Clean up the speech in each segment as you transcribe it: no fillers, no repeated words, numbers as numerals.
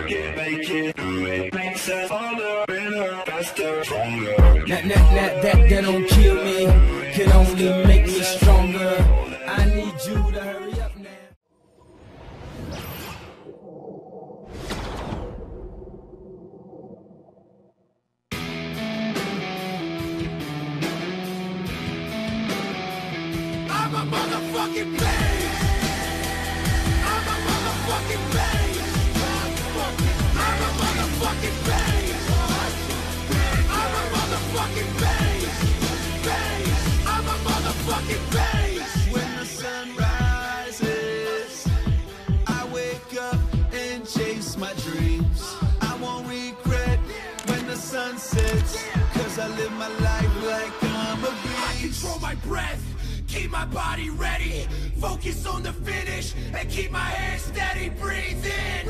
work it, make it, do it, makes us harder, better, faster, stronger. That don't kill me, can only make me stronger. I need you to hurry up now. I'm a motherfucking beast. I'm a motherfucking beast. I'm a motherfucking beast. I'm a motherfucking beast. I'm a motherfucking beast. When the sun rises, I wake up and chase my dreams. I won't regret when the sun sets, 'cause I live my life like I'm a beast. I control my breath, keep my body ready, focus on the finish, and keep my head steady. Breathe in,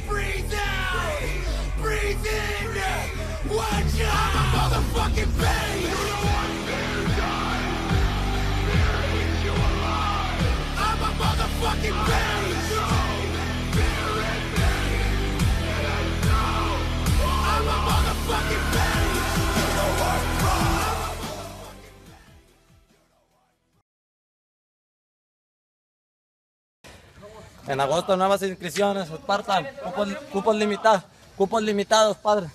breathe out, breathe in. Watch out! I'm a motherfucking beast. I'm a motherfucking beast. I'm a motherfucking beast. En agosto nuevas inscripciones, Spartan, cupos limitados, padre.